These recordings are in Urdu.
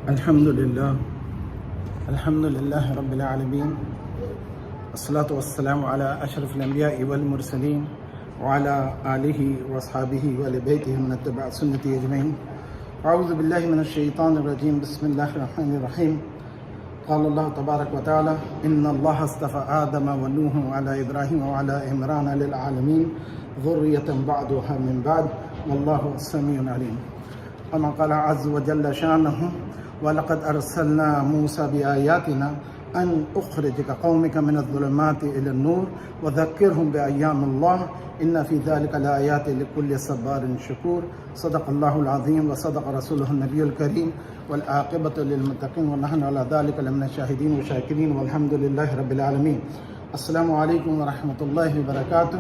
الحمد لله رب العالمين، الصلاة والسلام على أشرف الأنبياء والمرسلين وعلى آله وأصحابه وآل بيته من اتبع سنته أجمعين. أعوذ بالله من الشيطان الرجيم. بسم الله الرحمن الرحيم. قال الله تبارك وتعالى: إن الله اصطفى آدم ونوح وعلى إبراهيم وعلى عمران للعالمين ذرية بعضها من بعد والله السميع العليم. كما قال عز وجل شانه: وَلَقَدْ أَرْسَلْنَا مُوسَى بِآيَاتِنَا أَنْ أُخْرِجَ قَوْمَكَ مِنَ الظُّلُمَاتِ إِلَى النُّورِ وَذَكِّرْهُم بِأَيَّامِ اللَّهِ إِنَّ فِي ذَلِكَ لَآيَاتٍ لِكُلِّ صَبَّارٍ شَكُورٍ. صدق الله العظيم وصدق رسوله النبي الكريم والعاقبة للمتقين ونحن على ذلك لمن الشاهدين والشاكرين والحمد لله رب العالمين. السلام علیکم ورحمۃ اللہ وبرکاتہ.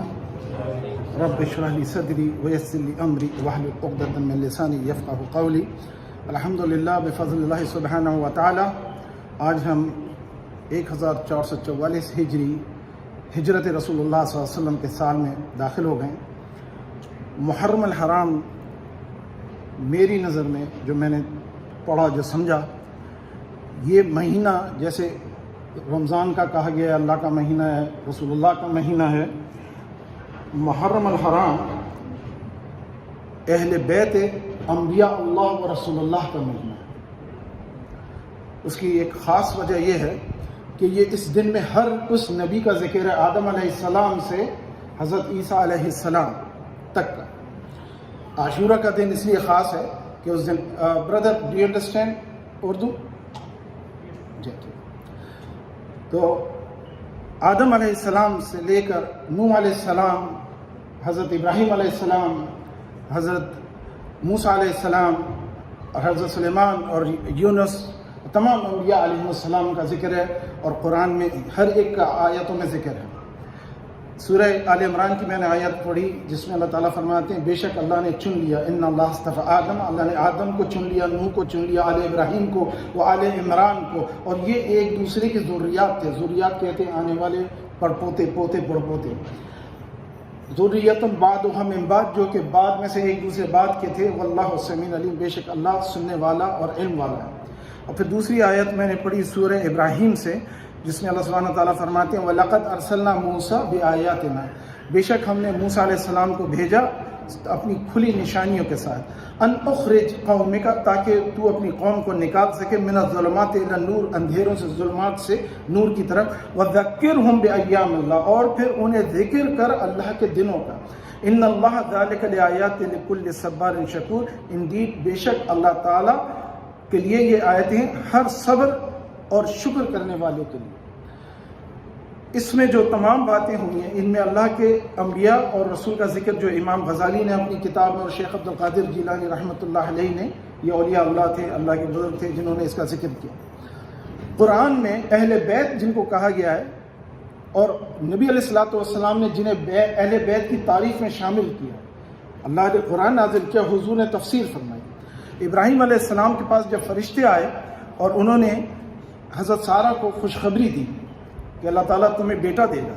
رب اشرح لي صدری ويسر لي امری واحلل عقدۃ من لسانی یفقهوا قولی. الحمدللہ بفضل اللہ سبحانہ و تعالی آج ہم 1444 ہجری ہجرت رسول اللہ صلی اللہ علیہ وسلم کے سال میں داخل ہو گئے. محرم الحرام میری نظر میں جو میں نے پڑھا، جو سمجھا، یہ مہینہ جیسے رمضان کا کہا گیا اللہ کا مہینہ ہے، رسول اللہ کا مہینہ ہے، محرم الحرام اہل بیت انبیاء اللہ و رسول اللہ کا مہینہ ہے. اس کی ایک خاص وجہ یہ ہے کہ یہ اس دن میں ہر اس نبی کا ذکر ہے، آدم علیہ السلام سے حضرت عیسیٰ علیہ السلام تک کا. عاشورہ کا دن اس لیے خاص ہے کہ اس دن brother do you understand Urdu? جی ٹھیک. تو آدم علیہ السلام سے لے کر نوح علیہ السلام، حضرت ابراہیم علیہ السلام، حضرت موسیٰ علیہ السلام اور حضرت سلیمان اور یونس، تمام انبیاء علیہ السلام کا ذکر ہے اور قرآن میں ہر ایک کا آیتوں میں ذکر ہے. سورہ آل عمران کی میں نے آیت پڑھی جس میں اللہ تعالیٰ فرماتے ہیں بے شک اللہ نے چن لیا، ان اللہ اصطفى آدم، اللہ نے آدم کو چن لیا، نوح کو چن لیا، آل ابراہیم کو و آل عمران کو. اور یہ ایک دوسرے کی ذریات تھے. ذریات کہتے ہیں آنے والے پڑپوتے، پوتے پڑپوتے. ذریتم بعضها من بعض، جو کہ بعد میں سے ایک دوسرے بعد کے تھے. واللہ سمیع علیم، بے شک اللہ سننے والا اور علم والا ہے. اور پھر دوسری آیت میں نے پڑھی سورہ ابراہیم سے جس میں اللہ سبحانہ تعالیٰ فرماتے ہیں وَلَقَدْ أَرْسَلْنَا مُوسَى بِآيَاتِنَا، بے شک ہم نے موسیٰ علیہ السلام کو بھیجا اپنی کھلی نشانیوں کے ساتھ. ان اخرج قومک، تاکہ تو اپنی قوم کو نکال سکے، من الظلمات الی النور، اندھیروں سے، ظلمات سے نور کی طرف. وذکرہم بایام اللہ، اور پھر انہیں ذکر کر اللہ کے دنوں کا. ان اللہ ذالک لآیات لکل صبار شکور، انڈیڈ بے شک اللہ تعالیٰ کے لیے یہ آیتیں ہر صبر اور شکر کرنے والے کے لیے. اس میں جو تمام باتیں ہوئی ہیں ان میں اللہ کے انبیاء اور رسول کا ذکر جو امام غزالی نے اپنی کتاب میں اور شیخ عبد القادر جیلانی رحمۃ اللہ علیہ نے، یہ اولیاء اللہ تھے، اللہ کے بزرگ تھے جنہوں نے اس کا ذکر کیا. قرآن میں اہل بیت جن کو کہا گیا ہے اور نبی علیہ الصلوۃ والسلام نے جنہیں اہل بیت کی تعریف میں شامل کیا، اللہ نے قرآن نازل کیا، حضور نے تفسیر فرمائی. ابراہیم علیہ السلام کے پاس جب فرشتے آئے اور انہوں نے حضرت سارہ کو خوشخبری دی کہ اللہ تعالیٰ تمہیں بیٹا دے گا،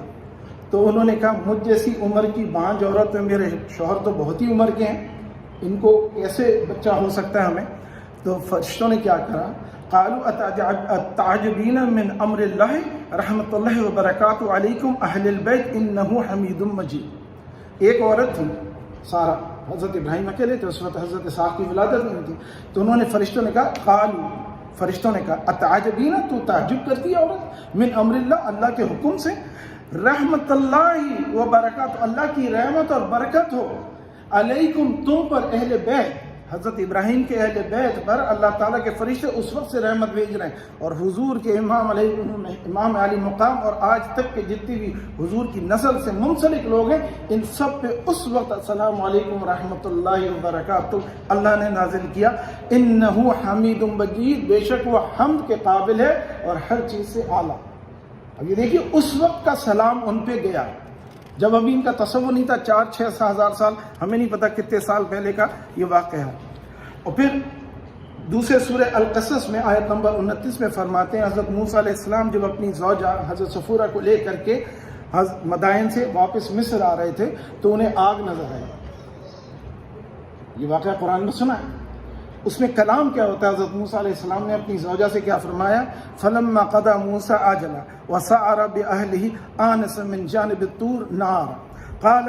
تو انہوں نے کہا مجھ جیسی عمر کی بانج عورت ہے، میرے شوہر تو بہت ہی عمر کے ہیں، ان کو کیسے بچہ ہو سکتا ہے ہمیں؟ تو فرشتوں نے کیا کرا؟ قالوا اتعجبین من امر اللہ رحمۃ اللہ وبرکاتہ علیکم اہل البیت انہ حمید مجید. ایک عورت تھی سارہ، حضرت ابراہیم اکیلے تھے اس وقت، حضرت اسحاق کی ولادت نہیں تھی. تو انہوں نے فرشتوں نے کہا فرشتوں نے کہا اتعجبین، تو تعجب کرتی ہے عورت، من امر اللہ، اللہ کے حکم سے، رحمت اللہ وبرکاتہ، اللہ کی رحمت اور برکت ہو، علیکم تم پر، اہل بیت، حضرت ابراہیم کے اہل بیت پر اللہ تعالیٰ کے فرشتے اس وقت سے رحمت بھیج رہے ہیں. اور حضور کے امام علی مقام اور آج تک کے جتنی بھی حضور کی نسل سے منسلک لوگ ہیں ان سب پہ اس وقت السلام علیکم ورحمۃ اللہ وبرکاتہ اللہ نے نازل کیا. انہ حمید مجید، بے شک وہ حمد کے قابل ہے اور ہر چیز سے اعلیٰ. اب یہ دیکھیے اس وقت کا سلام ان پہ گیا جب ابھی ان کا تصور نہیں تھا، 4-6 سال، ہمیں نہیں پتا کتنے سال پہلے کا یہ واقعہ ہے. اور پھر دوسرے سورہ القصص میں آیت نمبر 29 میں فرماتے ہیں حضرت موسیٰ علیہ السلام جب اپنی زوجہ حضرت صفورہ کو لے کر کے مدائن سے واپس مصر آ رہے تھے تو انہیں آگ نظر آئی. یہ واقعہ قرآن میں سنا ہے. اس میں کلام کیا ہوتا ہے؟ حضرت موسیٰ علیہ السلام نے اپنی زوجہ سے کیا فرمایا؟ فلما قضى موسى اجلا وسعر باهله آنس من جانب الطور نار قال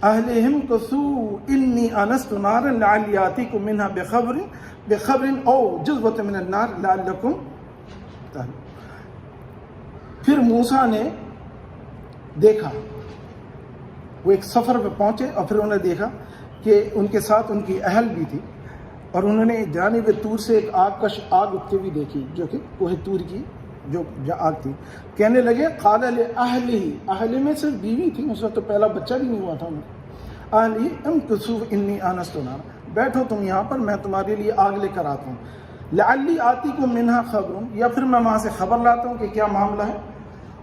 لأهلهم كثوا إني آنست نارا لعلي آتيكم منها بخبر أو جذوة من النار لعلكم تهتدون۔ پھر موسیٰ نے دیکھا، وہ ایک سفر پہ پہنچے اور پھر انہوں نے دیکھا کہ ان کے ساتھ ان کی اہل بھی تھی، اور انہوں نے جانب طور سے ایک آگ اٹھتے ہوئی دیکھی، جو کہ کوہ طور کی جو آگ تھی۔ کہنے لگے قال لأہلہ، اہل میں صرف بیوی تھی، اس وقت تو پہلا بچہ بھی نہیں ہوا تھا انہیں، اہلی امکثوا انی آنست نارا، بیٹھو تم یہاں پر، میں تمہارے لیے آگ لے کر آتا ہوں، لعلی آتیکم منہا خبر، یا پھر میں وہاں سے خبر لاتا ہوں کہ کیا معاملہ ہے،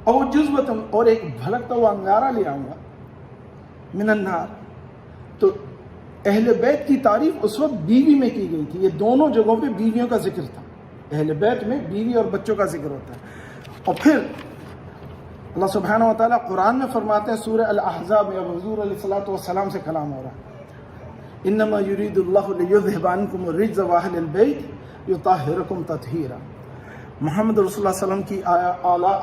او جذوۃ، اور ایک بھلکتا ہوا انگارہ لے آؤں گا، من النار۔ تو اہل بیت کی تعریف اس وقت بیوی میں کی گئی تھی، یہ دونوں جگہوں پہ بیویوں کا ذکر تھا، اہل بیت میں بیوی اور بچوں کا ذکر ہوتا ہے۔ اور پھر اللہ سبحانہ و تعالیٰ قرآن میں فرماتے ہیں سورہ الاحزاب میں، اب حضور علیہ الصلوۃ والسلام سے کلام ہو رہا ہے، انما یرید اللہ لیذھب عنکم الرجس واہل البیت یطہرکم تطہیرا۔ محمد رسول اللہ صلی اللہ علیہ وسلم کی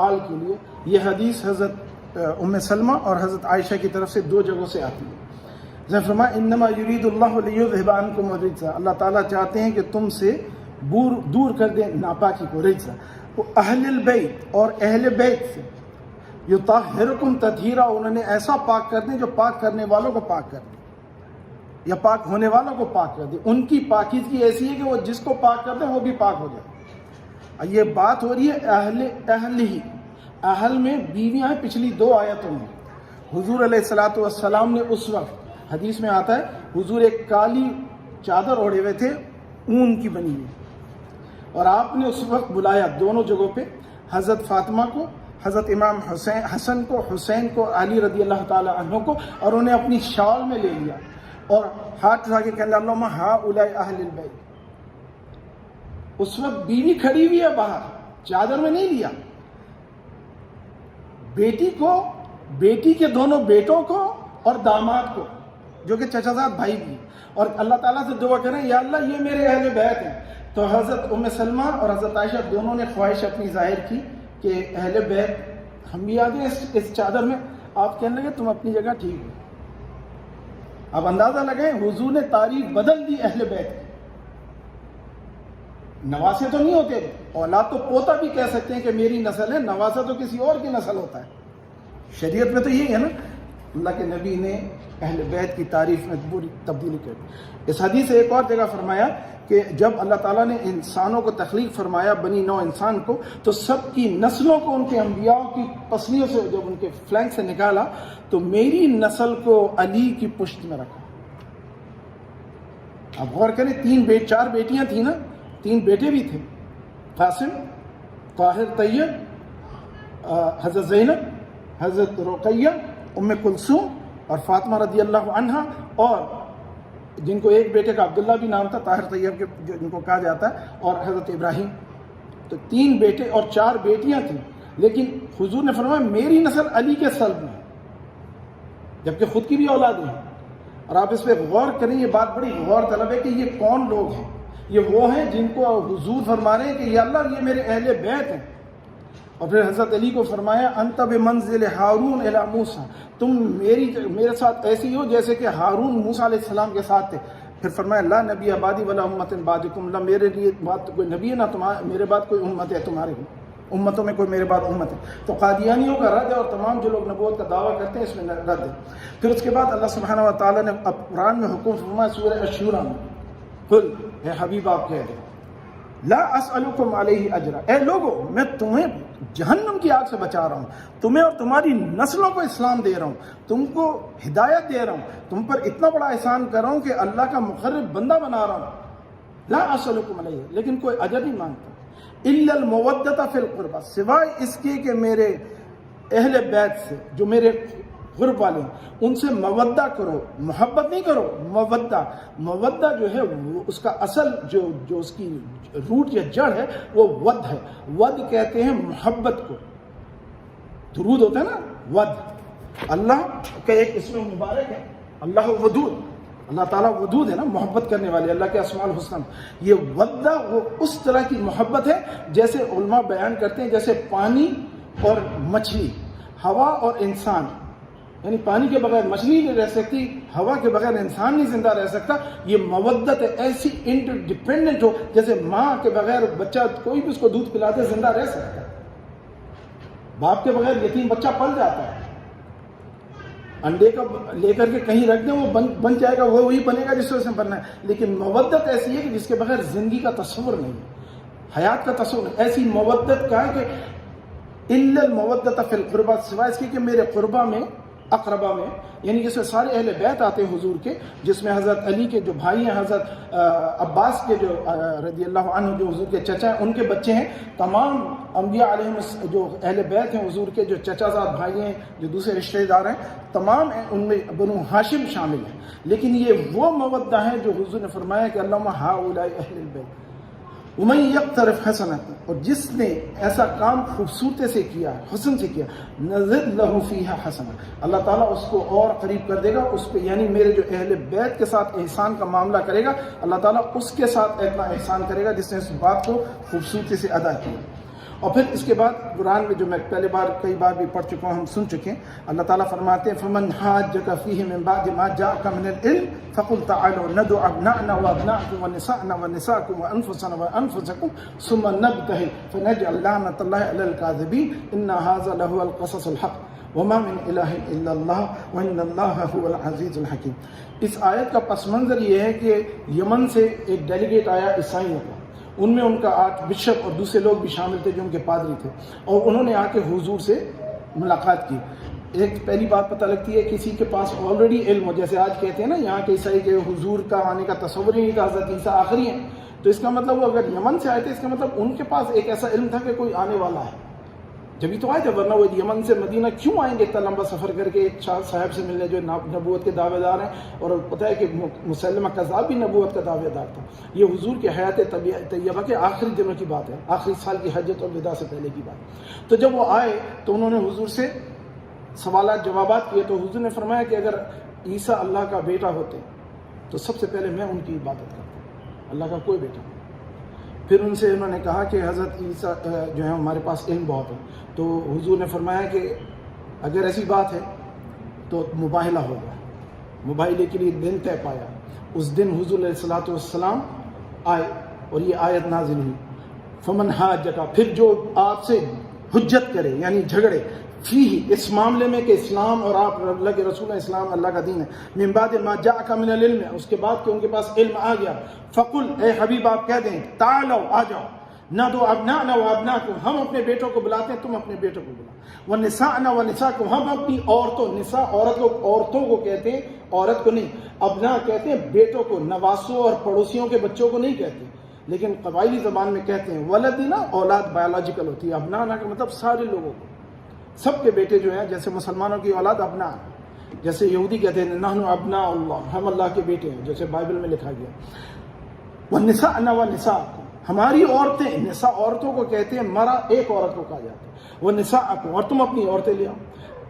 آل کے لیے یہ حدیث حضرت ام سلمہ اور حضرت عائشہ کی طرف سے دو جگہوں سے آتی ہے۔ جیسے فرمایا انما یرید اللہ لیذھب عنکم الرجس، اللہ تعالیٰ چاہتے ہیں کہ تم سے دور کر دیں ناپاکی کو، رجس، اہل البیت، اور اہل بیت سے، یطہرکم تطہیرا، انہوں نے ایسا پاک کر دیں جو پاک کرنے والوں کو پاک کر دیں، یا پاک ہونے والوں کو پاک کر دیں۔ ان کی پاکیزگی ایسی ہے کہ وہ جس کو پاک کر دیں وہ بھی پاک ہو جائے۔ یہ بات ہو رہی ہے اہل ہی، اہل میں بیویاں ہیں پچھلی دو آیتوں میں۔ حضور علیہ الصلوۃ والسلام نے اس وقت، حدیث میں آتا ہے، حضور ایک کالی چادر اوڑھے ہوئے تھے اون کی بنی ہوئی، اور آپ نے اس وقت بلایا دونوں جگہوں پہ حضرت فاطمہ کو، حضرت امام حسن کو، حسین کو، علی رضی اللہ تعالی عنہ کو، اور انہیں اپنی شال میں لے لیا اور ہاتھ اٹھا کے کہنے اللہم ہؤلاء اہل البیت۔ اس وقت بیوی کھڑی ہوئی ہے باہر، چادر میں نہیں لیا، بیٹی کو، بیٹی کے دونوں بیٹوں کو اور داماد کو جو کہ چچا زاد بھائی بھی، اور اللہ تعالیٰ سے دعا کریں یا اللہ یہ میرے اہل بیت ہیں۔ تو حضرت ام سلمہ اور حضرت عائشہ دونوں نے خواہش اپنی ظاہر کی کہ اہل بیت ہم بھی آ گئے اس چادر میں۔ آپ کہنے لگے تم اپنی جگہ ٹھیک ہو۔ اب اندازہ لگائیں حضور نے تعریف بدل دی اہل بیت کی۔ نواسے تو نہیں ہوتے، اولاد تو پوتا بھی کہہ سکتے ہیں کہ میری نسل ہے، نواسا تو کسی اور کی نسل ہوتا ہے۔ شریعت میں تو یہی ہے نا، اللہ کے نبی نے اہل بیت کی تعریف میں پوری تبدیلی کر دی۔ اس حدیث سے ایک اور جگہ فرمایا کہ جب اللہ تعالیٰ نے انسانوں کو تخلیق فرمایا، بنی نوع انسان کو، تو سب کی نسلوں کو ان کے انبیاء کی پسلیوں سے، جب ان کے فلینک سے نکالا تو میری نسل کو علی کی پشت میں رکھا۔ اب غور کریں، چار بیٹیاں تھیں نا، 3 بیٹے بھی تھے، قاسم، طاہر، طیب، حضرت زینب، حضرت رقیہ، ام کلثوم اور فاطمہ رضی اللہ عنہا، اور جن کو ایک بیٹے کا عبداللہ بھی نام تھا، طاہر طیب کے جن کو کہا جاتا ہے، اور حضرت ابراہیم۔ تو 3 بیٹے اور 4 بیٹیاں تھیں، لیکن حضور نے فرمایا میری نسل علی کے سلب میں، جبکہ خود کی بھی اولادیں ہیں۔ اور آپ اس پہ غور کریں، یہ بات بڑی غور طلب ہے کہ یہ کون لوگ ہیں؟ یہ وہ ہیں جن کو حضور فرما رہے ہیں کہ یا اللہ یہ میرے اہل بیت ہیں۔ اور پھر حضرت علی کو فرمایا انت بمنزل ہارون الی موسیٰ، تم میرے ساتھ ایسی ہو جیسے کہ ہارون موسیٰ علیہ السلام کے ساتھ تھے۔ پھر فرمایا لا نبی بعدی ولا امت بعدکم، نہ میرے لیے بات کوئی نبی ہے، نہ میرے بعد کوئی امت ہے، تمہارے امتوں میں کوئی میرے بعد امت ہے۔ تو قادیانیوں کا رد ہے، اور تمام جو لوگ نبوت کا دعویٰ کرتے ہیں اس میں رد ہے۔ پھر اس کے بعد اللہ سبحانہ و تعالیٰ نے اب قرآن میں حکم فرمایا سورہ الشورى میں، قل، اے حبیب آپ کہہ دیں، لا اسألکم علیہ اجرا، اے لوگو میں تمہیں جہنم کی آگ سے بچا رہا ہوں، تمہیں اور تمہاری نسلوں کو اسلام دے رہا ہوں، تم کو ہدایت دے رہا ہوں، تم پر اتنا بڑا احسان کر رہا ہوں کہ اللہ کا مقرب بندہ بنا رہا ہوں، لا اسألکم علیہ، لیکن کوئی اجر نہیں مانگتا، الا المودۃ فی القربى، سوائے اس کے کہ میرے اہل بیت سے جو میرے غرب والے ہیں ان سے مودہ کرو، محبت نہیں کرو، مودہ جو ہے وہ اس کا اصل جو اس کی روٹ یا جڑ ہے وہ ود ہے، ود کہتے ہیں محبت کو، درود ہوتا ہے نا ود، اللہ کا ایک اسم مبارک ہے اللہ ودود، اللہ تعالیٰ ودود ہے نا، محبت کرنے والے، اللہ کے اسماء الحسنی. یہ ودہ وہ اس طرح کی محبت ہے جیسے علماء بیان کرتے ہیں جیسے پانی اور مچھلی، ہوا اور انسان. یعنی پانی کے بغیر مچھلی نہیں رہ سکتی، ہوا کے بغیر انسان نہیں زندہ رہ سکتا. یہ مودت ہے، ایسی انٹر ڈیپینڈنٹ ہو جیسے ماں کے بغیر بچہ کوئی بھی اس کو دودھ پلاتے زندہ رہ سکتا ہے. باپ کے بغیر یتیم بچہ پل جاتا ہے. انڈے کا لے کر کے کہیں رکھ دیں وہ بن جائے گا، وہی بنے گا جس سے بننا ہے. لیکن مودت ایسی ہے کہ جس کے بغیر زندگی کا تصور نہیں ہے، حیات کا تصور نہیں. ایسی مودت کا ہے کہ الا المودت فی القربہ، سوائے اس کے کہ میرے قربہ میں، اقربا میں، یعنی جس میں سارے اہل بیت آتے ہیں حضور کے، جس میں حضرت علی کے جو بھائی ہیں، حضرت عباس کے جو رضی اللہ عنہ جو حضور کے چچا ہیں، ان کے بچے ہیں. تمام انبیاء علیہم جو اہل بیت ہیں حضور کے، جو چچا زاد بھائی ہیں، جو دوسرے رشتہ دار ہیں، تمام ان میں بنو ہاشم شامل ہیں. لیکن یہ وہ مودہ ہے جو حضور نے فرمایا کہ اللہم ہؤلاء اہل البیت ومن یقترف حسنۃ، اور جس نے ایسا کام خوبصورتی سے کیا، حسن سے کیا، نزد لہ فیہا حسنہ، اللہ تعالیٰ اس کو اور قریب کر دے گا اس پہ. یعنی میرے جو اہل بیت کے ساتھ احسان کا معاملہ کرے گا، اللہ تعالیٰ اس کے ساتھ اتنا احسان کرے گا جس نے اس بات کو خوبصورتی سے ادا کیا. اور پھر اس کے بعد قرآن میں جو میں پہلے بار کئی بار بھی پڑھ چکا ہوں، ہم سن چکے ہیں، اللہ تعالیٰ فرماتے ہیں فمن حاجک فیہ من بعد ما جاءک من العلم فقل تعالوا ندعو ابناءنا وابناءکم ونساءنا ونساءکم وانفسنا وانفسکم ثم نبتہل فنجعل لعنۃ اللہ علی الکاذبین ان ھذا لہو القصص الحق وما من الہ الا اللہ وان اللہ هو العزیز الحکیم. اس آیت کا پس منظر یہ ہے کہ یمن سے ایک ڈیلیگیٹ آیا عیسائیوں کا، ان میں ان کا آرچ بشپ اور دوسرے لوگ بھی شامل تھے جو ان کے پادری تھے، اور انہوں نے آ کے حضور سے ملاقات کی. ایک پہلی بات پتہ لگتی ہے کسی کے پاس آلریڈی علم ہو، جیسے آج کہتے ہیں نا یہاں کے عیسائی کے حضور کا آنے کا تصور ہی نہیں تھا، حضرت عیسیٰ آخری ہیں، تو اس کا مطلب وہ اگر یمن سے آئے تھے اس کا مطلب ان کے پاس ایک ایسا علم تھا کہ کوئی آنے والا ہے، جبھی تو آئے تھے. ورنہ وہ یمن سے مدینہ کیوں آئیں گے اتنا لمبا سفر کر کے ایک صاحب سے ملنے جو نبوت کے دعوے دار ہیں؟ اور پتہ ہے کہ مسلمہ کذاب بھی نبوت کا دعوے دار تھا. یہ حضور کے حیات طیبہ کے آخری دنوں کی بات ہے، آخری سال کی حجت اور وداع سے پہلے کی بات. تو جب وہ آئے تو انہوں نے حضور سے سوالات جوابات کیے، تو حضور نے فرمایا کہ اگر عیسیٰ اللہ کا بیٹا ہوتے تو سب سے پہلے میں ان کی عبادت کرتا، اللہ کا کوئی بیٹا. پھر ان سے انہوں نے کہا کہ حضرت عیسیٰ جو ہے ہمارے پاس علم بہت ہے، تو حضور نے فرمایا کہ اگر ایسی بات ہے تو مباہلہ ہوگا. مباہلے کے لیے دن طے پایا. اس دن حضور علیہ الصلوۃ والسلام آئے اور یہ آیت نازل ہوئی فمن حاجک، پھر جو آپ سے حجت کرے یعنی جھگڑے، فیہ اس معاملے میں کہ اسلام اور آپ اللہ کے رسول ہیں، اسلام اللہ کا دین ہے، من بعد ما جاءک من العلم، اس کے بعد کہ ان کے پاس علم آ گیا، فقل اے حبیب آپ کہہ دیں تعالوا آ جاؤ، ندعو ابناءنا وابناءکم، ہم اپنے بیٹوں کو بلاتے ہیں تم اپنے بیٹوں کو بلاؤ، ونساءنا ونساءکم، ہم اپنی عورتوں، نساء عورتوں کو کہتے ہیں، عورت کو نہیں، ابناء کہتے ہیں بیٹوں کو، نواسوں اور پڑوسیوں کے بچوں کو نہیں کہتے، لیکن قبائلی زبان میں کہتے ہیں. ولدنا اولاد بایولوجیکل ہوتی ہے، ابناء کا مطلب سارے لوگوں کو، سب کے بیٹے جو ہیں، جیسے مسلمانوں کی اولاد ابناء، جیسے یہودی کہتے ہیں نحن ابناء اللہ، ہم اللہ کے بیٹے ہیں، جیسے بائبل میں لکھا گیا. ونساءنا ونساءکم، ہماری عورتیں، نساء عورتوں کو کہتے ہیں، مرا ایک عورت کو کہا جاتا ہے، ونساءکم، اور تم اپنی عورتیں لے آؤ،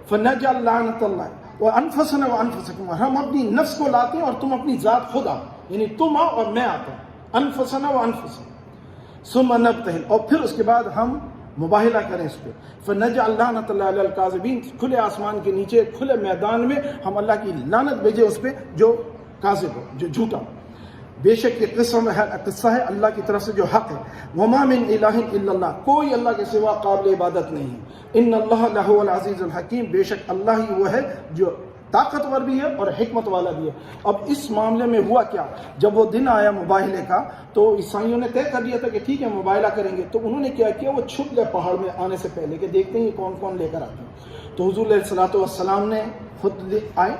فنجعل لعنۃ اللہ وانفسنا وانفسکم، اور ہم اپنی نفس کو لاتے ہیں اور تم اپنی ذات خود آؤ، یعنی تم آؤ اور میں آتا ہوں، انفسنا وانفسکم ثم نبتہل، اور پھر اس کے بعد ہم مباہلہ کریں اس پہ، فنجعل لعنۃ اللہ علی الکاذبین، کھلے آسمان کے نیچے کھلے میدان میں ہم اللہ کی لعنت بھیجے اس پہ جو کاذب ہو، جو جھوٹا ہو. بے شک یہ قصہ ہے اللہ کی طرف سے جو حق ہے. وما من الہ الا اللہ، کوئی اللہ کے سوا قابل عبادت نہیں ہے. ان اللہ لہو العزیز الحکیم، بے شک اللہ ہی وہ ہے جو طاقتور بھی ہے اور حکمت والا بھی ہے. اب اس معاملے میں ہوا کیا، جب وہ دن آیا مباہلے کا تو عیسائیوں نے طے کر لیا تھا کہ ٹھیک ہے مباہلہ کریں گے. تو انہوں نے کیا کیا، وہ چھپ گئے پہاڑ میں آنے سے پہلے کہ دیکھتے ہیں یہ کون کون لے کر آتے ہیں. تو حضور علیہ الصلوۃ والسلام نے خود آئے،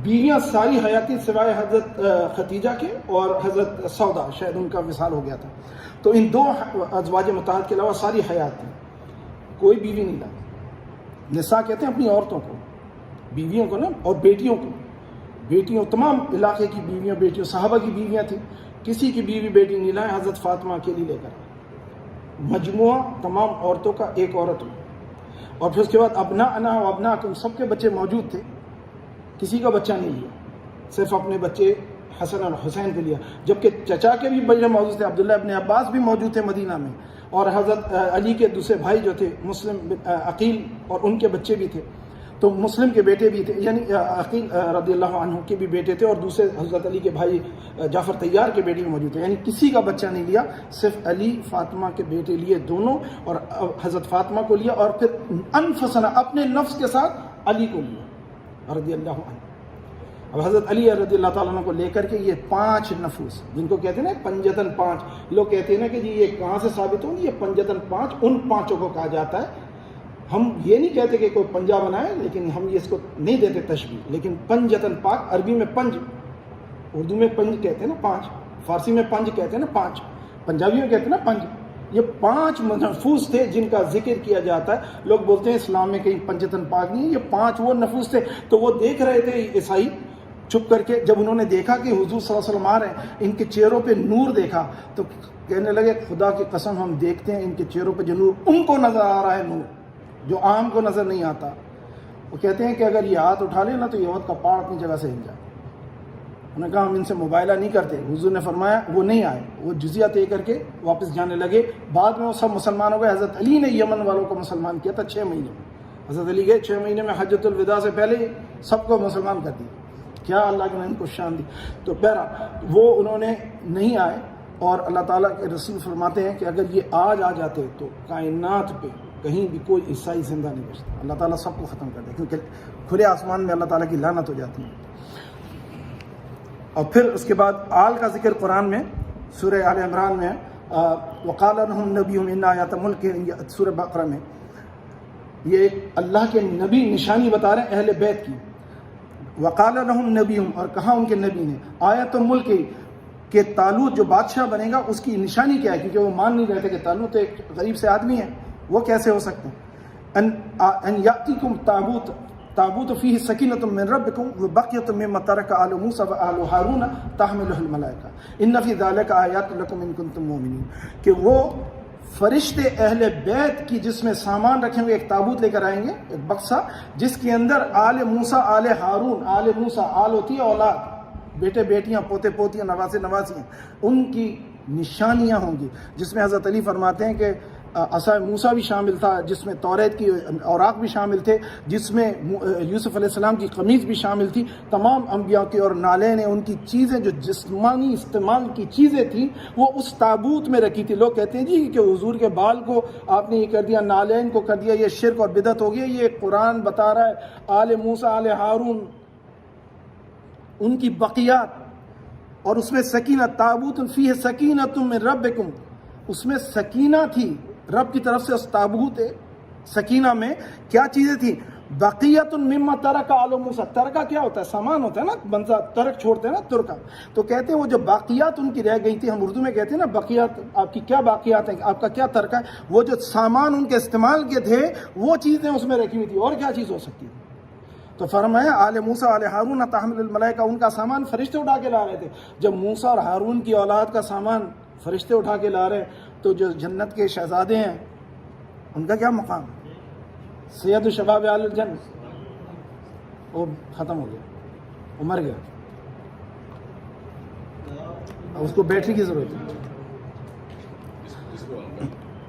بیویاں ساری حیاتی سوائے حضرت خدیجہ کے اور حضرت سودا، شاید ان کا وصال ہو گیا تھا. تو ان دو ازواج مطہرات کے علاوہ ساری حیات تھیں، کوئی بیوی نہیں لائی. نساء کہتے ہیں اپنی عورتوں کو، بیویوں کو نا، اور بیٹیوں کو، بیٹیوں تمام علاقے کی بیویاں، بیٹیوں صحابہ کی بیویاں تھیں، کسی کی بیوی بیٹی نہیں لائے، حضرت فاطمہ اکیلی لے کر. مجموعہ تمام عورتوں کا ایک عورت ہوئی. اور پھر اس کے بعد ابناءنا و ابناءکم، سب کے بچے موجود تھے، کسی کا بچہ نہیں لیا. صرف اپنے بچے حسن اور حسین کے لیا، جبکہ چچا کے بھی بچے موجود تھے، عبداللہ ابن عباس بھی موجود تھے مدینہ میں، اور حضرت علی کے دوسرے بھائی جو تھے مسلم عقیل، اور ان کے بچے بھی تھے، تو مسلم کے بیٹے بھی تھے، یعنی عقیل رضی اللہ عنہ کے بھی بیٹے تھے، اور دوسرے حضرت علی کے بھائی جعفر طیار کے بیٹے بھی موجود تھے، یعنی کسی کا بچہ نہیں لیا، صرف علی فاطمہ کے بیٹے لیے دونوں، اور حضرت فاطمہ کو لیا، اور پھر انفسنا اپنے نفس کے ساتھ علی کو لیا رضی اللہ عنہ۔ اب حضرت علی رضی اللہ تعالیٰ عنہ کو لے کر کے یہ 5 نفوس، جن کو کہتے ہیں نا پنجتن 5، لوگ کہتے ہیں نا کہ جی یہ کہاں سے ثابت ہو، یہ پنجتن 5 ان 5 کو کہا جاتا ہے۔ ہم یہ نہیں کہتے کہ کوئی پنجہ بنائے، لیکن ہم یہ اس کو نہیں دیتے تشبیہ، لیکن پنجتن پاک، عربی میں پنج، اردو میں پنج کہتے ہیں نا 5، فارسی میں پنج کہتے ہیں نا 5، پنجابی میں کہتے ہیں نا پنج۔ یہ 5 نفوس تھے جن کا ذکر کیا جاتا ہے۔ لوگ بولتے ہیں اسلام میں کہیں پنجتن پاک نہیں، یہ 5 وہ نفوس تھے۔ تو وہ دیکھ رہے تھے عیسائی چھپ کر کے، جب انہوں نے دیکھا کہ حضور صلی اللہ علیہ وسلم آ رہے ہیں، ان کے چہروں پہ نور دیکھا، تو کہنے لگے خدا کی قسم ہم دیکھتے ہیں ان کے چہروں پہ جو نور، ان کو نظر آ رہا ہے نور جو عام کو نظر نہیں آتا۔ وہ کہتے ہیں کہ اگر یہ ہاتھ اٹھا لے نا تو یہ عہد کا پہاڑ اپنی جگہ سے ہل جائے۔ انہوں نے کہا ہم ان سے مباہلہ نہیں کرتے۔ حضور نے فرمایا وہ نہیں آئے، وہ جزیہ طے کر کے واپس جانے لگے۔ بعد میں وہ سب مسلمان ہو گئے۔ حضرت علی نے یمن والوں کو مسلمان کیا تھا 6 مہینے میں۔ حضرت علی گئے 6 مہینے میں، حجۃ الوداع سے پہلے ہی سب کو مسلمان کر دیا۔ کیا اللہ نے ان کو شان دی۔ تو بہرحال وہ انہوں نے نہیں آئے، اور اللہ تعالیٰ کے رسول فرماتے ہیں کہ اگر یہ آج آ جاتے تو کائنات پہ کہیں بھی کوئی عیسائی زندہ نہیں بچتا، اللہ تعالیٰ سب کو ختم کر دے، کیونکہ کھلے آسمان میں اللہ تعالیٰ کی لعنت ہو جاتی ہے۔ اور پھر اس کے بعد آل کا ذکر قرآن میں سورہ آل عمران میں وقال لهم نبیهم ان آیات ملک، سورہ بقرہ میں یہ اللہ کے نبی نشانی بتا رہے ہیں اہل بیت کی۔ وقال لهم نبیهم، اور کہا ان کے نبی نے، آیت ملک کہ طالوت جو بادشاہ بنے گا اس کی نشانی کیا ہے، کیونکہ وہ مان نہیں رہے تھے کہ طالوت ایک غریب سے آدمی ہے، وہ کیسے ہو سکتے ہیں۔ ان یاتیکم تابوت فیہ سکینۃ من ربکم وبقیۃ مما ترک آل موسیٰ وآل ہارون تحملہ الملائکہ ان فی ذلک آیات لکم ان کنتم مؤمنین، کہ وہ فرشتے اہل بیت کی جس میں سامان رکھیں ہوئے ایک تابوت لے کر آئیں گے، ایک بکسا جس کے اندر آل موسیٰ آل ہارون، آل موسیٰ آل ہوتی ہے اولاد، بیٹے بیٹیاں پوتے پوتیاں نواسے نواسیاں، ان کی نشانیاں ہوں گی، جس میں حضرت علی فرماتے ہیں کہ عصا موسیٰ بھی شامل تھا، جس میں توریت کی اوراق بھی شامل تھے، جس میں یوسف علیہ السلام کی قمیض بھی شامل تھی، تمام انبیاء کی اور نالین ان کی چیزیں جو جسمانی استعمال کی چیزیں تھیں وہ اس تابوت میں رکھی تھی۔ لوگ کہتے ہیں جی کہ حضور کے بال کو آپ نے یہ کر دیا، نالین کو کر دیا، یہ شرک اور بدعت ہو گیا۔ یہ قرآن بتا رہا ہے آل موسیٰ آل ہارون ان کی بقیات، اور اس میں سکینہ، تابوت فیہ سکینۃ من ربکم، اس میں سکینہ تھی رب کی طرف سے۔ اس تابوت سکینہ میں کیا چیزیں تھیں؟ بقیت مما ترک آل موسیٰ، ترکہ کیا ہوتا ہے؟ سامان ہوتا ہے نا، بنزا ترک چھوڑتے ہیں نا ترکہ، تو کہتے ہیں وہ جو باقیات ان کی رہ گئی تھی، ہم اردو میں کہتے ہیں نا باقیات، آپ کی کیا باقیات ہیں، آپ کا کیا ترکہ ہے، وہ جو سامان ان کے استعمال کے تھے وہ چیزیں اس میں رکھی ہوئی تھی، اور کیا چیز ہو سکتی تھی؟ تو فرمایا آل موسیٰ آل ہارون تحمل الملائکہ، ان کا سامان فرشتے اٹھا کے لا رہے تھے۔ جب موسیٰ اور ہارون کی اولاد کا سامان فرشتے اٹھا کے لا رہے ہیں تو جو جنت کے شہزادے ہیں ان کا کیا مقام؟ سید شباب آل الجنہ، وہ ختم ہو گیا، وہ مر گیا، اب اس کو بیٹری کی ضرورت ہے۔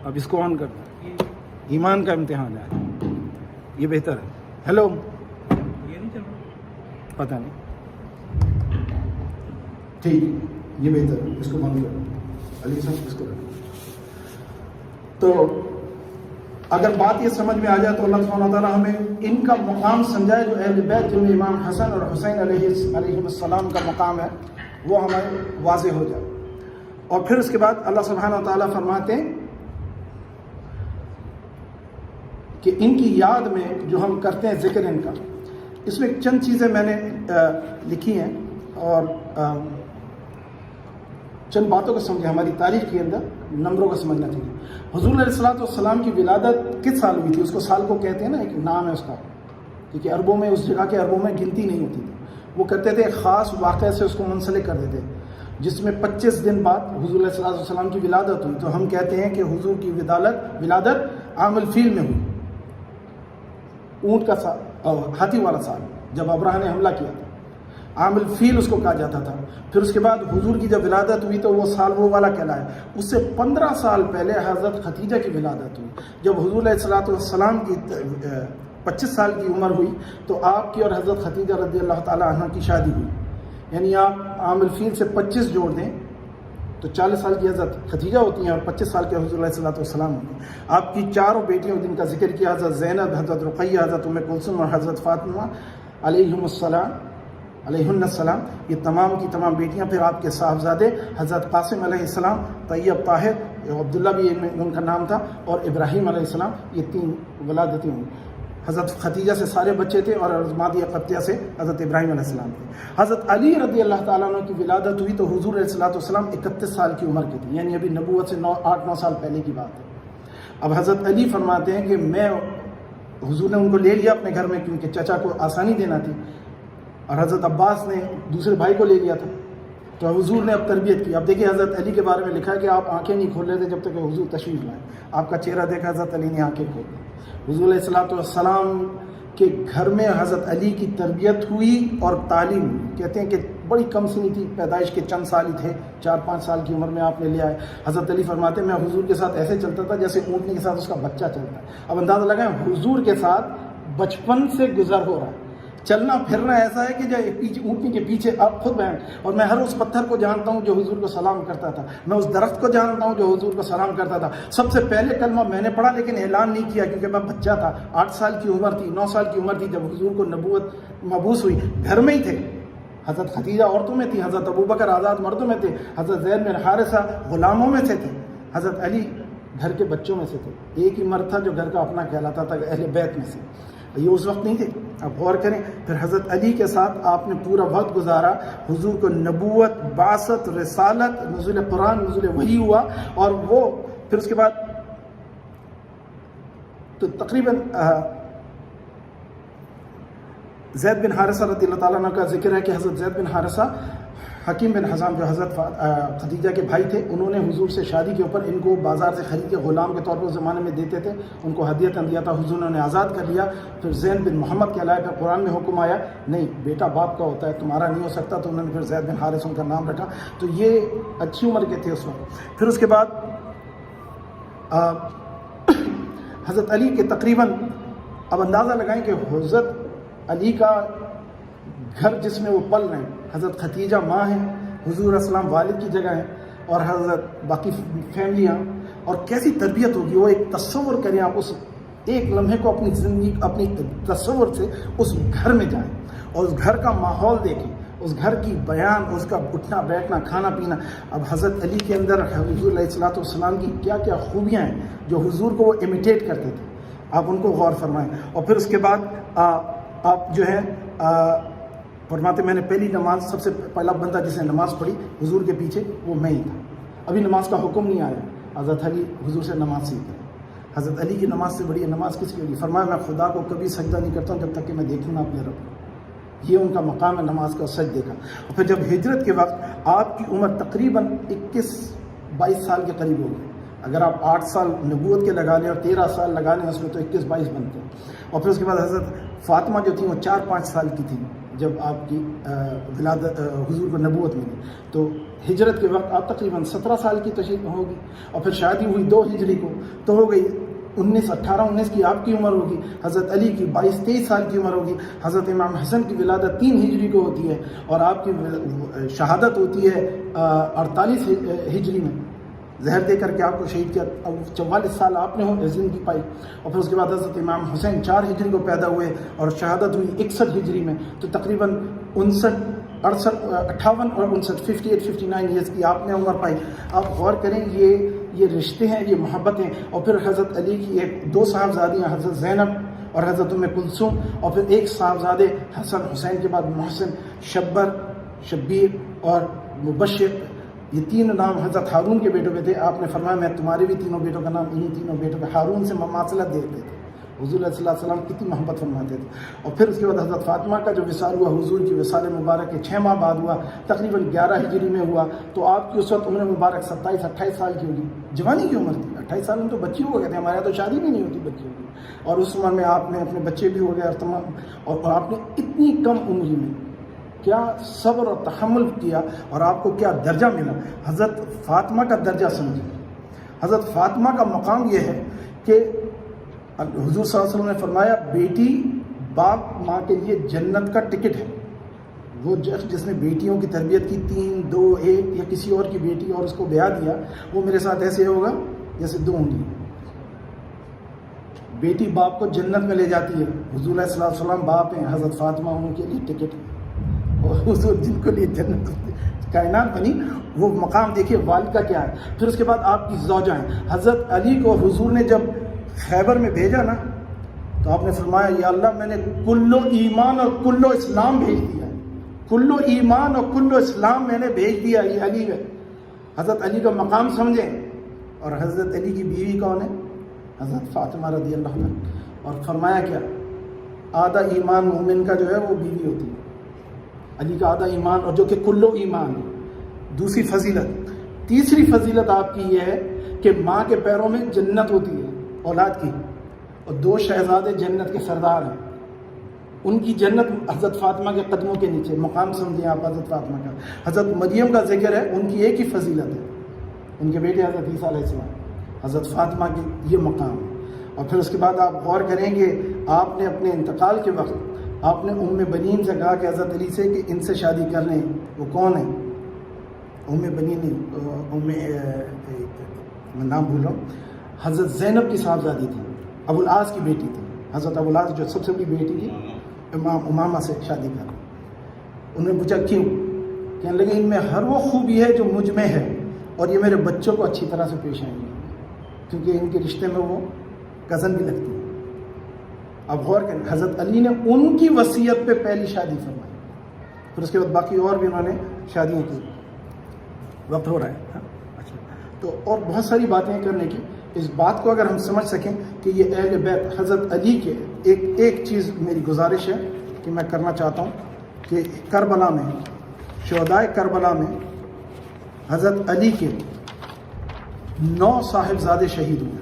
اب اس کو آن کرنا، ایمان کا امتحان ہے، یہ بہتر ہے۔ ہیلو، پتہ نہیں، ٹھیک، یہ بہتر ہے، اس کو بند کرو، علی صاحب اس کو رکھو۔ تو اگر بات یہ سمجھ میں آ جائے تو اللہ سبحانہ وتعالیٰ ہمیں ان کا مقام سمجھائے، جو اہل بیت جن میں امام حسن اور حسین علیہ السلام کا مقام ہے وہ ہمیں واضح ہو جائے۔ اور پھر اس کے بعد اللہ سبحانہ وتعالیٰ فرماتے ہیں کہ ان کی یاد میں جو ہم کرتے ہیں ذکر ان کا، اس میں چند چیزیں میں نے لکھی ہیں اور چند باتوں کو سمجھیں۔ ہماری تاریخ کے اندر نمبروں کو سمجھنا چاہیے۔ حضور علیہ الصلوۃ والسلام کی ولادت کس سال ہوئی تھی؟ اس کو سال کو کہتے ہیں نا، ایک نام ہے اس کا، کیونکہ عربوں میں اس جگہ کے عربوں میں گنتی نہیں ہوتی تھی، وہ کہتے تھے ایک خاص واقعے سے اس کو منسلک کر دیتے، جس میں 25 دن بعد حضور علیہ الصلوۃ والسلام کی ولادت ہوئی، تو ہم کہتے ہیں کہ حضور کی ولادت عام الفیل میں ہوئی، اونٹ کا سال اور ہاتھی والا سال، جب ابراہ نے حملہ کیا تھا۔ عام الفیل اس کو کہا جاتا تھا. پھر اس کے بعد حضور کی جب ولادت ہوئی تو وہ سال وہ والا کہلایا. اس سے 15 سال پہلے حضرت خدیجہ کی ولادت ہوئی. جب حضور علیہ الصلوۃ والسلام کی 25 سال کی عمر ہوئی تو آپ کی اور حضرت خدیجہ رضی اللہ تعالیٰ عنہ کی شادی ہوئی. یعنی آپ عام الفیل سے 25 جوڑ دیں تو 40 سال کی حضرت خدیجہ ہوتی ہیں اور 25 سال کے حضور علیہ الصلوۃ والسلام ہوتے ہیں. آپ کی 4 بیٹیوں جن کا ذکر کیا، حضرت زینب، حضرت رقیہ، حضرت ام کلثوم اور حضرت فاطمہ علیہم السلام، یہ تمام کی تمام بیٹیاں. پھر آپ کے صاحبزادے حضرت قاسم علیہ السلام، طیب، طاہر، عبداللہ بھی ان کا نام تھا، اور ابراہیم علیہ السلام. یہ 3 ولادتیں ہوئی. حضرت خدیجہ سے سارے بچے تھے اور مادیہ قبطیہ سے حضرت ابراہیم علیہ السلام تھے. حضرت علی رضی اللہ تعالیٰ عنہ کی ولادت ہوئی تو حضور علیہ الصلوۃ والسلام 31 سال کی عمر کے تھے، یعنی ابھی نبوت سے 8-9 سال پہلے کی بات ہے. اب حضرت علی فرماتے ہیں کہ میں حضور نے ان کو لے لیا اپنے گھر میں کیونکہ چچا کو آسانی دینا تھی، اور حضرت عباس نے دوسرے بھائی کو لے لیا تھا. تو حضور نے اب تربیت کی. اب دیکھیے حضرت علی کے بارے میں لکھا ہے کہ آپ آنکھیں نہیں کھول رہے تھے جب تک کہ حضور تشریف لائے. آپ کا چہرہ دیکھا حضرت علی نے آنکھیں کھول دی. حضور علیہ الصلوۃ والسلام کے گھر میں حضرت علی کی تربیت ہوئی اور تعلیم ہوئی. کہتے ہیں کہ بڑی کم سنی تھی، پیدائش کے چند سال ہی تھے، 4-5 سال کی عمر میں آپ نے لے آئے. حضرت علی فرماتے ہیں میں حضور کے ساتھ ایسے چلتا تھا جیسے اونٹنی کے ساتھ اس کا بچہ چلتا ہے. اب اندازہ لگائیں حضور کے ساتھ بچپن سے گزر ہو رہا ہے. چلنا پھرنا ایسا ہے کہ جو اونٹنی کے پیچھے آپ خود بیان. اور میں ہر اس پتھر کو جانتا ہوں جو حضور کو سلام کرتا تھا، میں اس درخت کو جانتا ہوں جو حضور کو سلام کرتا تھا. سب سے پہلے کلمہ میں نے پڑھا لیکن اعلان نہیں کیا کیونکہ میں بچہ تھا. 8 سال کی عمر تھی، 9 سال کی عمر تھی جب حضور کو نبوت مبعوث ہوئی. گھر میں ہی تھے. حضرت خدیجہ عورتوں میں تھی، حضرت ابوبکر آزاد مردوں میں تھے، حضرت زید بن حارثہ غلاموں میں سے تھے، حضرت علی گھر کے بچوں میں سے تھے. ایک ہی مرد تھا جو گھر کا اپنا کہلاتا تھا اہل بیت میں سے. یہ اس وقت نہیں تھے. اب غور کریں. پھر حضرت علی کے ساتھ آپ نے پورا وقت گزارا. حضور کو نبوت، بعثت، رسالت، نزول قرآن، نزول وحی ہوا. اور وہ پھر اس کے بعد تو تقریباً زید بن حارثہ رضی اللہ تعالیٰ عنہ کا ذکر ہے کہ حضرت زید بن حارثہ حکیم بن حزام جو حضرت خدیجہ کے بھائی تھے، انہوں نے حضور سے شادی کے اوپر ان کو بازار سے خرید کے غلام کے طور پر اس زمانے میں دیتے تھے. ان کو ہدیہ دیا تھا. حضور نے انہیں آزاد کر لیا. پھر زید بن محمد کہلائے. پھر قرآن میں حکم آیا نہیں بیٹا باپ کا ہوتا ہے، تمہارا نہیں ہو سکتا. تو انہوں نے پھر زید بن حارثہ ان کا نام رکھا. تو یہ اچھی عمر کے تھے اس وقت. پھر اس کے بعد حضرت علی کے تقریباً اب اندازہ لگائیں کہ حضرت علی کا گھر جس میں وہ پل رہے ہیں، حضرت خدیجہ ماں ہیں، حضور السلام والد کی جگہ ہیں، اور حضرت باقی فیملیاں، اور کیسی تربیت ہوگی. وہ ایک تصور کریں آپ، اس ایک لمحے کو اپنی زندگی اپنی تصور سے اس گھر میں جائیں اور اس گھر کا ماحول دیکھیں، اس گھر کی بیان، اس کا اٹھنا بیٹھنا، کھانا پینا. اب حضرت علی کے اندر حضور علیہ الصلوۃ والسلام کی کیا کیا خوبیاں ہیں جو حضور کو وہ امیٹیٹ کرتے تھے. آپ ان کو غور فرمائیں. اور پھر اس کے بعد آپ جو ہے فرماتے میں نے پہلی نماز، سب سے پہلا بندہ جس نے نماز پڑھی حضور کے پیچھے وہ میں ہی تھا. ابھی نماز کا حکم نہیں آیا. حضرت علی حضور سے نماز سیکھ گئے. حضرت علی کی نماز سے بڑی نماز کس کی ہوگی؟ فرمایا میں خدا کو کبھی سجدہ نہیں کرتا ہوں جب تک کہ میں دیکھوں نہ اپنے رب کو. یہ ان کا مقام ہے نماز کا سجدے کا. اور پھر جب ہجرت کے وقت آپ کی عمر تقریباً 21-22 سال کے قریب ہوگی. اگر آپ 8 سال نبوت کے لگا لیں اور 13 سال لگا لیں اس میں تو 21-22 بنتے ہیں. اور پھر اس کے بعد حضرت فاطمہ جو تھیں وہ 4-5 سال کی تھیں جب آپ کی ولادت حضور کو نبوت ملی. تو ہجرت کے وقت آپ تقریباً 17 سال کی تشریف ہوگی. اور پھر شادی ہوئی 2 ہجری کو تو ہو گئی 18-19 کی آپ کی عمر ہوگی. حضرت علی کی 22-23 سال کی عمر ہوگی. حضرت امام حسن کی ولادت 3 ہجری کو ہوتی ہے اور آپ کی شہادت ہوتی ہے 48 ہجری میں. زہر دے کر کے آپ کو شہید کیا. اب 44 سال آپ نے زندگی پائی. اور پھر اس کے بعد حضرت امام حسین 4 ہجری کو پیدا ہوئے اور شہادت ہوئی 61 ہجری میں. تو تقریباً 58 اور 58 ایئرس کی آپ نے عمر پائی. آپ غور کریں یہ رشتے ہیں، یہ محبتیں. اور پھر حضرت علی کی 2 صاحبزادیاں حضرت زینب اور حضرت ام کلثوم، اور پھر 1 صاحبزادے حسن حسین کے بعد محسن، شبر، شبیر اور مبشر. یہ 3 نام حضرت ہارون کے بیٹوں کے تھے. آپ نے فرمایا میں تمہارے بھی 3 بیٹوں کا نام انہی 3 بیٹوں کا ہارون سے مماثلت دیتے تھے. حضور صلی اللہ علیہ وسلم کتنی محبت فرماتے تھے. اور پھر اس کے بعد حضرت فاطمہ کا جو وصال ہوا حضور کی وصال مبارک کے 6 ماہ بعد ہوا، تقریباً 11 ہجری میں ہوا. تو آپ کی اس وقت عمر مبارک 27-28 سال کی ہوگی. جوانی کی عمر تھی. 28 سال میں تو بچی ہو گئے تھے. ہمارے یہاں تو شادی بھی نہیں ہوتی بچیوں کی. اور اس عمر میں آپ نے اپنے بچے بھی ہو گئے اور تمام، اور آپ نے اتنی کم عمری میں کیا صبر اور تحمل کیا اور آپ کو کیا درجہ ملا. حضرت فاطمہ کا درجہ سمجھیں. حضرت فاطمہ کا مقام یہ ہے کہ حضور صلی اللہ علیہ وسلم نے فرمایا بیٹی باپ ماں کے لیے جنت کا ٹکٹ ہے. وہ جس نے بیٹیوں کی تربیت کی 3 2 1 یا کسی اور کی بیٹی اور اس کو بیاہ دیا, وہ میرے ساتھ ایسے ہوگا جیسے 2 انگلی. بیٹی باپ کو جنت میں لے جاتی ہے. حضور علیہ الصلوۃ والسلام باپ ہیں, حضرت فاطمہ ان کے لیے ٹکٹ ہے. اور حضور جن کو لیے جنت کائنات بنی, وہ مقام دیکھیے والد کا کیا ہے. پھر اس کے بعد آپ کی زوجہ ہیں. حضرت علی کو حضور نے جب خیبر میں بھیجا نا, تو آپ نے فرمایا یا اللہ میں نے کلو ایمان اور کلو اسلام بھیج دیا. کلو ایمان اور کلو اسلام میں نے بھیج دیا. یہ علی ہے. حضرت علی کا مقام سمجھیں. اور حضرت علی کی بیوی کون ہے؟ حضرت فاطمہ رضی اللہ عنہ. اور فرمایا کیا, آدھا ایمان مومن کا جو ہے وہ بیوی ہوتی ہے. علی کا آدھا ایمان, اور جو کہ کلو ایمان. دوسری فضیلت. تیسری فضیلت آپ کی یہ ہے کہ ماں کے پیروں میں جنت ہوتی ہے اولاد کی. اور 2 شہزادے جنت کے سردار ہیں, ان کی جنت حضرت فاطمہ کے قدموں کے نیچے. مقام سمجھیں آپ حضرت فاطمہ کا. حضرت مریم کا ذکر ہے, ان کی ایک ہی فضیلت ہے, ان کے بیٹے حضرت عیسیٰ علیہ السلام. حضرت فاطمہ کی یہ مقام ہے. اور پھر اس کے بعد آپ غور کریں گے, آپ نے اپنے انتقال کے وقت آپ نے ام بنین سے کہا کہ حضرت علی سے کہ ان سے شادی کر لیں. وہ کون ہے؟ ام بنین نہیں, میں نام بھول رہا ہوں. حضرت زینب کی صاحبزادی تھی, ابو العاص کی بیٹی تھی. حضرت ابو العاص جو سب سے بڑی بیٹی تھی, امام امامہ سے شادی کر. انہوں نے پوچھا کیوں؟ کہنے لگے ان میں ہر وہ خوبی ہے جو مجھ میں ہے, اور یہ میرے بچوں کو اچھی طرح سے پیش آئیں گے, کیونکہ ان کے رشتے میں وہ کزن بھی لگتی ہے. اب غور کریں, حضرت علی نے ان کی وصیت پہ پہلی شادی فرمائی. پھر اس کے بعد باقی اور بھی انہوں نے شادیاں کی. وقت ہو رہا ہے. اچھا, تو اور بہت ساری باتیں کرنے کی. اس بات کو اگر ہم سمجھ سکیں کہ یہ اہل بیت حضرت علی کے, ایک چیز میری گزارش ہے کہ میں کرنا چاہتا ہوں کہ کربلا میں, شہدائے کربلا میں حضرت علی کے 9 صاحبزادے شہید ہوئے.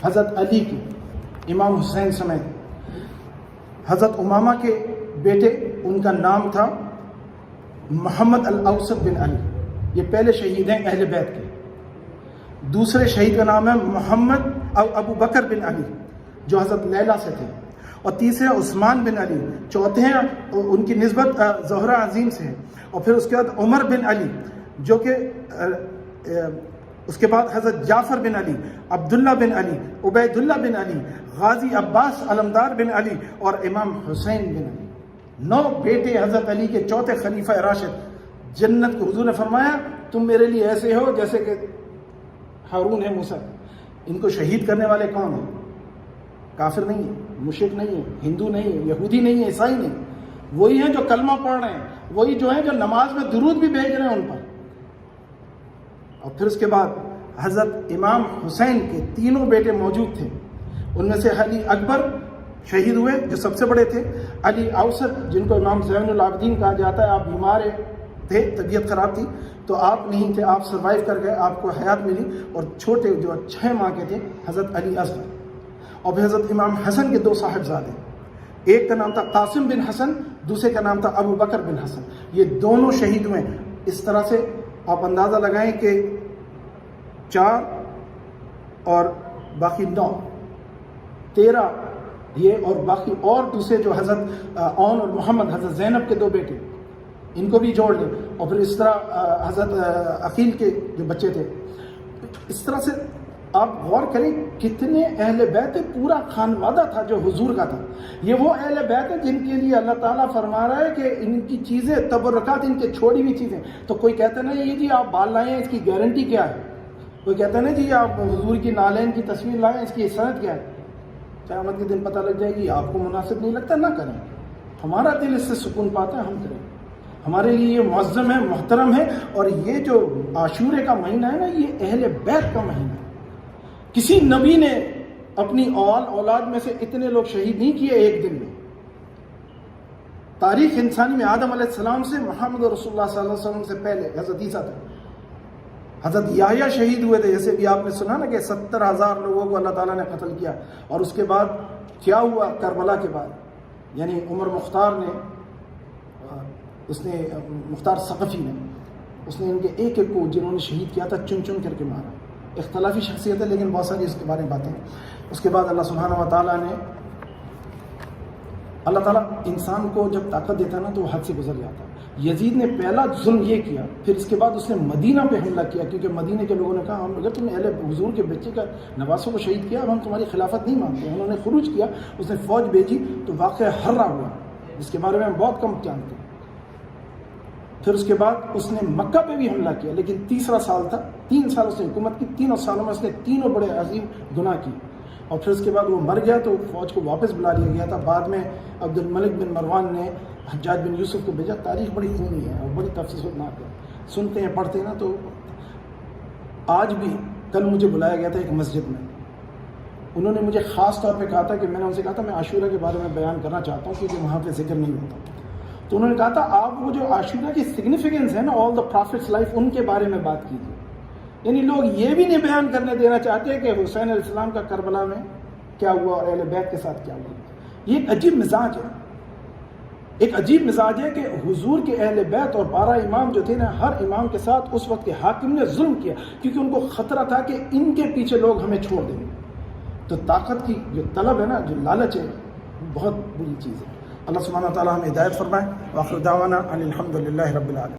حضرت علی کے امام حسین سمیت. حضرت امامہ کے بیٹے, ان کا نام تھا محمد الاوسط بن علی. یہ پہلے شہید ہیں اہل بیت کے. دوسرے شہید کا نام ہے محمد ابو بکر بن علی, جو حضرت لیلہ سے تھے. اور تیسرے عثمان بن علی. چوتھے ہیں ان کی نسبت زہرہ عظیم سے ہے. اور پھر اس کے بعد عمر بن علی, جو کہ اس کے بعد حضرت جعفر بن علی, عبداللہ بن علی, عبید اللہ بن علی, غازی عباس علمدار بن علی, اور امام حسین بن علی. 9 بیٹے حضرت علی کے, چوتھے خلیفہ راشد. جنت کو حضور نے فرمایا تم میرے لیے ایسے ہو جیسے کہ ہارون ہے موسیٰ. ان کو شہید کرنے والے کون ہیں؟ کافر نہیں ہے, مشرک نہیں ہے, ہندو نہیں ہے, یہودی نہیں ہے, عیسائی نہیں. وہی ہیں جو کلمہ پڑھ رہے ہیں, وہی جو ہیں جو نماز میں درود بھی بھیج رہے ہیں ان پر. اور پھر اس کے بعد حضرت امام حسین کے 3 بیٹے موجود تھے. ان میں سے علی اکبر شہید ہوئے جو سب سے بڑے تھے. علی اوسط جن کو امام زین العابدین کہا جاتا ہے, آپ بیمار تھے, طبیعت خراب تھی تو آپ نہیں تھے, آپ سروائیو کر گئے, آپ کو حیات ملی. اور چھوٹے جو 6 ماہ کے تھے حضرت علی اصغر. اور پھر حضرت امام حسن کے 2 صاحبزادے, ایک کا نام تھا قاسم بن حسن, دوسرے کا نام تھا ابو بکر بن حسن. یہ دونوں شہید ہوئے. اس طرح سے آپ اندازہ لگائیں کہ 4 اور باقی 9 13 یہ, اور باقی اور دوسرے جو حضرت اون اور محمد, حضرت زینب کے 2 بیٹے, ان کو بھی جوڑ لیں. اور پھر اس طرح حضرت عقیل کے جو بچے تھے. اس طرح سے آپ غور کریں کتنے اہل بیت, پورا خانوادہ تھا جو حضور کا تھا. یہ وہ اہل بیت ہیں جن کے لیے اللہ تعالیٰ فرما رہا ہے کہ ان کی چیزیں تبرکات, ان کے چھوڑی ہوئی چیزیں. تو کوئی کہتا نہیں یہ جی آپ بال لائے ہیں, اس کی گارنٹی کیا ہے؟ کوئی کہتا نہیں جی آپ حضور کی نالین کی تصویر لائیں, اس کی صنعت کیا ہے؟ قیامت کے دن پتہ لگ جائے گی. آپ کو مناسب نہیں لگتا نہ کریں. ہمارا دل اس سے سکون پاتا ہے, ہم کریں. ہمارے لیے یہ معظم ہے, محترم ہے. اور یہ جو عاشورے کا مہینہ ہے نا, یہ اہل بیت کا مہینہ ہے. کسی نبی نے اپنی اولاد میں سے اتنے لوگ شہید نہیں کیے ایک دن میں. تاریخ انسانی میں آدم علیہ السلام سے محمد رسول اللہ صلی اللہ علیہ وسلم سے پہلے حضرت عیسیٰ تھے. حضرت یحییٰ شہید ہوئے تھے, جیسے بھی آپ نے سنا نا کہ 70,000 لوگوں کو اللہ تعالیٰ نے قتل کیا. اور اس کے بعد کیا ہوا کربلا کے بعد, یعنی عمر مختار نے اس نے مختار ثقفی نے، اس نے ان کے ایک ایک کو جنہوں نے شہید کیا تھا چن چن کر کے مارا. اختلافی شخصیت ہے لیکن بہت ساری اس کے بارے میں باتیں ہیں. اس کے بعد اللہ سبحانہ و تعالیٰ نے، اللہ تعالیٰ انسان کو جب طاقت دیتا ہے نا تو وہ حد سے گزر جاتا ہے. یزید نے پہلا ظلم یہ کیا، پھر اس کے بعد اس نے مدینہ پہ حملہ کیا، کیونکہ مدینہ کے لوگوں نے کہا ہم اگر تم نے اہل حضور کے بچے کا نواسوں کو شہید کیا اب ہم تمہاری خلافت نہیں مانتے. انہوں نے خروج کیا، اس نے فوج بھیجی تو واقعہ ہررا ہوا جس کے بارے میں ہم بہت کم جانتے ہیں. پھر اس کے بعد اس نے مکہ پہ بھی حملہ کیا، لیکن تیسرا سال تھا، 3 سال اس نے حکومت کی، 3 سالوں میں اس نے 3 بڑے عظیم گناہ کی. اور پھر اس کے بعد وہ مر گیا تو فوج کو واپس بلا لیا گیا تھا. بعد میں عبد الملک بن مروان نے حجاج بن یوسف کو بھیجا. تاریخ بڑی خونی ہے اور بڑی تفصیلات ہے، سنتے ہیں پڑھتے ہیں نا. تو آج بھی کل مجھے بلایا گیا تھا ایک مسجد میں، انہوں نے مجھے خاص طور پہ کہا تھا کہ میں نے ان سے کہا تھا میں عاشورہ کے بارے میں بیان کرنا چاہتا ہوں کیونکہ وہاں پہ ذکر نہیں ہوتا. تو انہوں نے کہا تھا آپ وہ جو عاشورہ کی سگنیفیکنس ہے نا، آل دا پرافٹس لائف، ان کے بارے میں بات کیجیے. یعنی لوگ یہ بھی نہیں بیان کرنے دینا چاہتے کہ حسین علیہ السلام کا کربلا میں کیا ہوا اور اہل بیت کے ساتھ کیا ہوا. یہ ایک عجیب مزاج ہے، ایک عجیب مزاج ہے کہ حضور کے اہل بیت اور 12 امام جو تھے نا، ہر امام کے ساتھ اس وقت کے حاکم نے ظلم کیا کیونکہ ان کو خطرہ تھا کہ ان کے پیچھے لوگ ہمیں چھوڑ دیں گے. تو طاقت کی جو طلب ہے نا، جو لالچ ہے، بہت بری چیز ہے. اللہ سبحانہ و تعالیٰ ہمیں ہدایت فرمائے. وآخر دعوانا ان الحمد للہ رب العالمین.